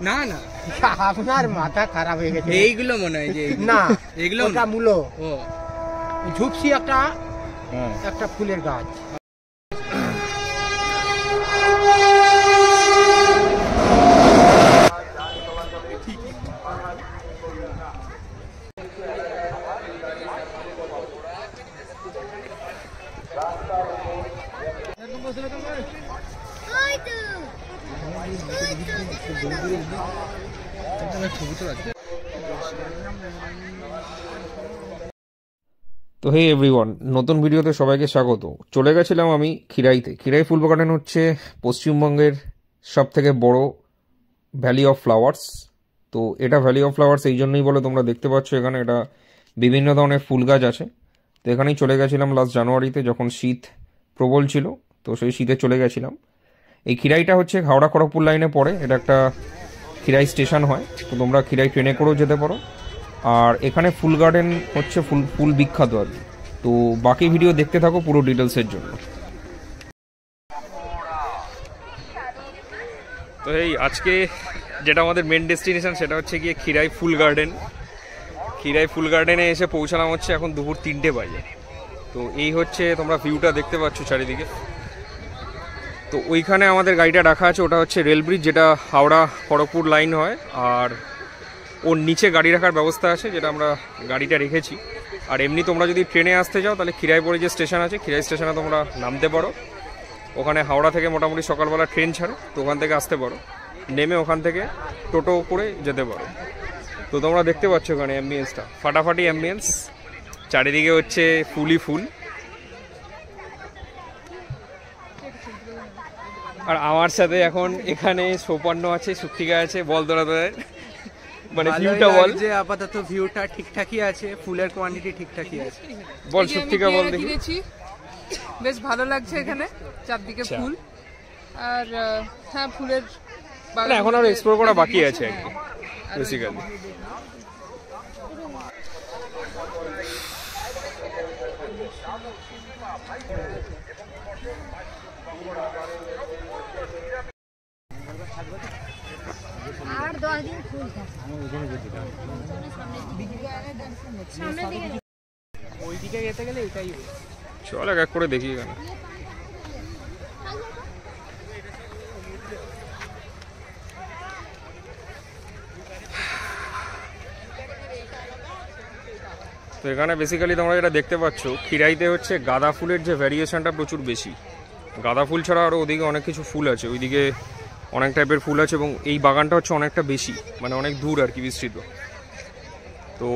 না না আপনার মাথা খারাপ হয়ে গেছে। এইগুলো মনে হয় যে না এগুলো ওটা মূলো। ও ঝুপসি একটা ফুলের গাছ। তো হে এভরিওয়ান, নতুন ভিডিওতে সবাইকে স্বাগত। চলে গেছিলাম আমি খিরাইতে। খিরাই ফুল বাগান হচ্ছে পশ্চিমবঙ্গের সব থেকে বড় ভ্যালি অফ ফ্লাওয়ার্স। তো এটা ভ্যালি অফ ফ্লাওয়ার্স এই জন্যই বলে, তোমরা দেখতে পাচ্ছ এখানে এটা বিভিন্ন ধরনের ফুল গাছ আছে। তো এখানেই চলে গেছিলাম লাস্ট জানুয়ারিতে, যখন শীত প্রবল ছিল। তো সেই শীতে চলে গেছিলাম। এই খিরাইটা হচ্ছে হাওড়া খড়গপুর লাইনে পড়ে, এটা একটা খিরাই স্টেশন হয়। তো তোমরা খিরাই ট্রেনে করেও যেতে পারো। আর এখানে ফুল গার্ডেন হচ্ছে ফুল বিখ্যাত আর কি। তো বাকি ভিডিও দেখতে থাকো পুরো ডিটেলসের জন্য। তো এই আজকে যেটা আমাদের মেন ডেস্টিনেশন সেটা হচ্ছে গিয়ে খিরাই ফুল গার্ডেন। খিরাই ফুল গার্ডেনে এসে পৌঁছালাম হচ্ছে এখন দুপুর 3টে বাজে। তো এই হচ্ছে তোমরা ভিউটা দেখতে পাচ্ছ চারিদিকে। তো ওইখানে আমাদের গাড়িটা রাখা আছে, ওটা হচ্ছে রেল ব্রিজ, যেটা হাওড়া খড়গপুর লাইন হয়। আর ওর নিচে গাড়ি রাখার ব্যবস্থা আছে, যেটা আমরা গাড়িটা রেখেছি। আর এমনি তোমরা যদি ট্রেনে আসতে চাও তাহলে খিরাইপুরে যে স্টেশন আছে, খিরাই স্টেশনে তোমরা নামতে পারো। ওখানে হাওড়া থেকে মোটামুটি সকালবেলা ট্রেন ছাড়ে, তো ওখান থেকে আসতে পারো। নেমে ওখান থেকে টোটো করে যেতে পারো। তো তোমরা দেখতে পাচ্ছ ওখানে অ্যাম্বিয়েন্সটা, ফাটাফাটি অ্যাম্বিয়েন্স, চারিদিকে হচ্ছে ফুলই ফুল। আর আমার সাথে এখন এখানে সৌপর্ণ আছে, সুপ্তিকা আছে। বল তোরা তোদের মানে ভিউটা বল। যে আপাতত ভিউটা ঠিকঠাকই আছে, ফুলের কোয়ান্টিটি ঠিকঠাকই আছে। বল সুপ্তিকা বল দেখি। বেশ ভালো লাগছে এখানে, চারদিকে ফুল। আর হ্যাঁ, ফুলের বাগান এখন আরো এক্সপ্লোর করা বাকি আছে আর কি বেসিক্যালি। আর 10 দিন ফুল থাকে। ওইদিকে যেতে গেলে এটাই চল এক করে দেখি এখানে। তো এখানে বেসিক্যালি তোমরা যেটা দেখতে পাচ্ছ, খিরাইতে হচ্ছে গাঁদা ফুলের যে ভ্যারিয়েশনটা প্রচুর বেশি। গাঁদা ফুল ছাড়া আরও ওদিকে অনেক কিছু ফুল আছে, ওইদিকে অনেক টাইপের ফুল আছে। এবং এই বাগানটা হচ্ছে অনেকটা বেশি, মানে অনেক দূর আর কি বিস্তৃত। তো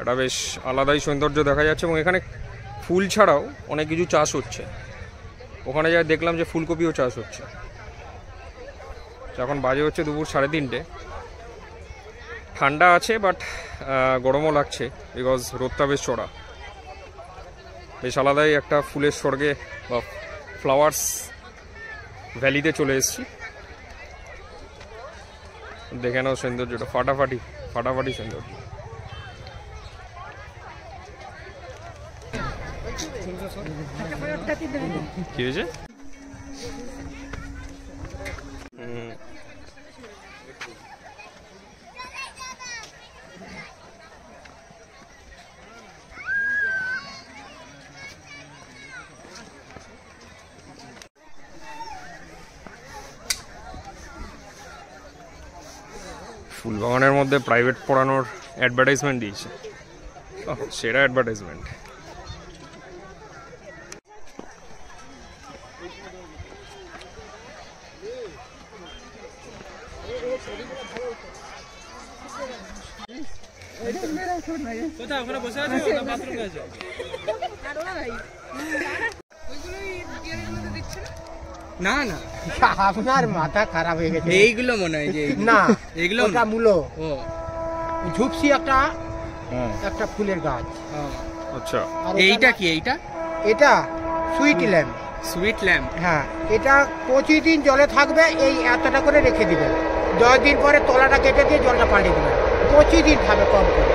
এটা বেশ আলাদাই সৌন্দর্য দেখা যাচ্ছে। এবং এখানে ফুল ছাড়াও অনেক কিছু চাষ হচ্ছে। ওখানে যা দেখলাম যে ফুলকপিও চাষ হচ্ছে। এখন বাজে হচ্ছে দুপুর 3:30। ঠান্ডা আছে বাট গরমও লাগছে, বিকজ রোদটা বেশ চড়া। বেশ আলাদাই একটা ফুলের স্বর্গে বা ফ্লাওয়ার্স ভ্যালিতে চলে এসেছি। দেখে নাও সৌন্দর্যটা, ফাটাফাটি ফাটাফাটি সৌন্দর্য। কি হয়েছে? ফুল বাগানের মধ্যে প্রাইভেট পড়ানোর অ্যাডভার্টাইজমেন্ট দিয়েছে। সেরা অ্যাডভার্টাইজমেন্ট। না না আপনার মাথা খারাপ হয়ে গেছে। এইগুলো মনে হয় যে না এগুলো ওটা মূলো। ও ঝুপসি একটা ফুলের গাছ। আচ্ছা, এইটা কি? এটা সুইট ল্যাম্প। সুইট ল্যাম্প, হ্যাঁ। এটা 25 দিন জলে থাকবে, এই এতটা করে রেখে দিবেন। 10 দিন পরে তলাটা কেটে দিয়ে জলটা পাল্টে দিবেন। 25 দিন খাবে কম করে।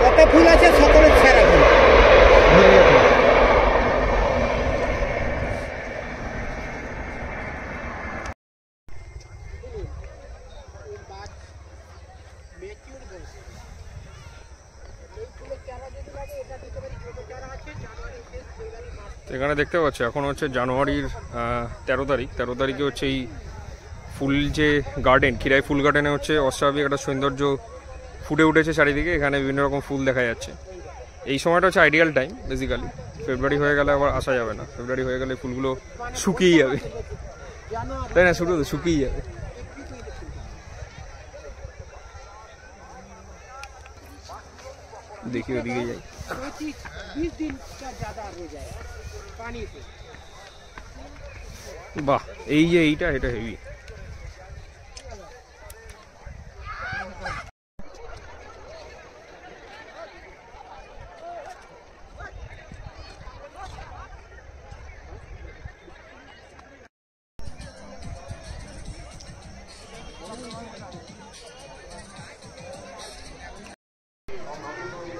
যত ফুল আছে সকলের সেরা ফুল। এখানে দেখতে পাচ্ছ এখন হচ্ছে জানুয়ারির 13 তারিখ। 13 তারিখে হচ্ছে এই ফুল যে গার্ডেন, খিরাই ফুল গার্ডেনে হচ্ছে অস্বাভাবিক একটা সৌন্দর্য ফুটে উঠেছে চারিদিকে। এখানে বিভিন্ন রকম ফুল দেখা যাচ্ছে। এই সময়টা হচ্ছে আইডিয়াল টাইম বেসিক্যালি। ফেব্রুয়ারি হয়ে গেলে আবার আসা যাবে না। ফেব্রুয়ারি হয়ে গেলে ফুলগুলো শুকিয়ে যাবে, তাই না? শুধু শুকিয়ে যাবে। দেখি ওদিকে যাই। 25-20 दिन का ज्यादा हो जाएगा पानी से। বাহ, এই যে এইটা, এটা হেভি।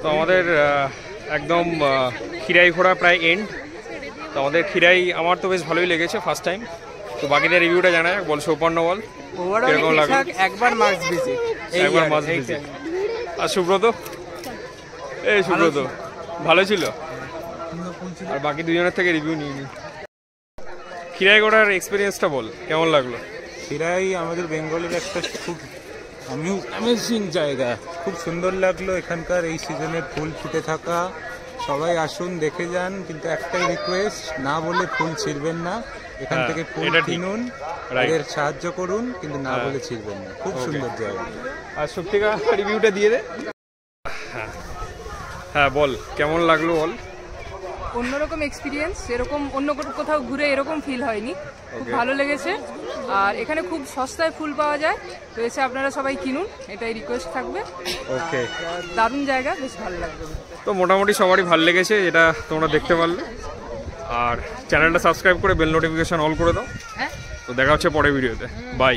তো আমাদের একদম খিরাই ঘোরা প্রায় এন্ড। তো আমাদের খিরাই আমার তো বেশ ভালোই লেগেছে ফার্স্ট টাইম। তো বাকিদের রিভিউটা জানায়, বল সৌপর্ণ বল ওভারঅল কিরকম লাগলো? ঠিকঠাক, একবার মাস্ট ভিজিট। একবার মাস্ট ভিজিট। আর সুব্রত, এই সুব্রত ভালো ছিল? আর বাকি দুজনের থেকে রিভিউ নিয়ে নি। খিরাই ঘোরার এক্সপিরিয়েন্সটা বল, কেমন লাগলো? খিরাই আমাদের বেঙ্গলের একটা খুব অ্যামেজিং জায়গা, খুব সুন্দর লাগলো। এখানকার এই সিজনে ফুল ফুটে থাকা, সবাই আসুন দেখে যান। কিন্তু একটাই রিকোয়েস্ট, না বলে ফুল ছিঁড়বেন না। এখান হ্যাঁ, থেকে ফুল এটা ঠিক। কিনুন, Right. এদের সাহায্য করুন, কিন্তু না বলে ছিঁড়বেন না। খুব সুন্দর জায়গা। আর সত্যিকা রিভিউটা দিয়ে দে। হ্যাঁ বল, কেমন লাগলো বল? অন্যরকম এক্সপিরিয়েন্স, এরকম অন্য কোথাও ঘুরে এরকম ফিল হয়নি। খুব ভালো লেগেছে। আর এখানে খুব সস্তায় ফুল পাওয়া যায়, তো এসে আপনারা সবাই কিনুন, এটাই রিকোয়েস্ট থাকবে। ওকে, দারুণ জায়গা, বেশ ভালো লাগবে। তো মোটামুটি সবারই ভালো লেগেছে, এটা তোমরা দেখতে পারলে। আর চ্যানেলটা সাবস্ক্রাইব করে বেল নোটিফিকেশন অল করে দাও। তো দেখা হচ্ছে পরের ভিডিওতে। বাই।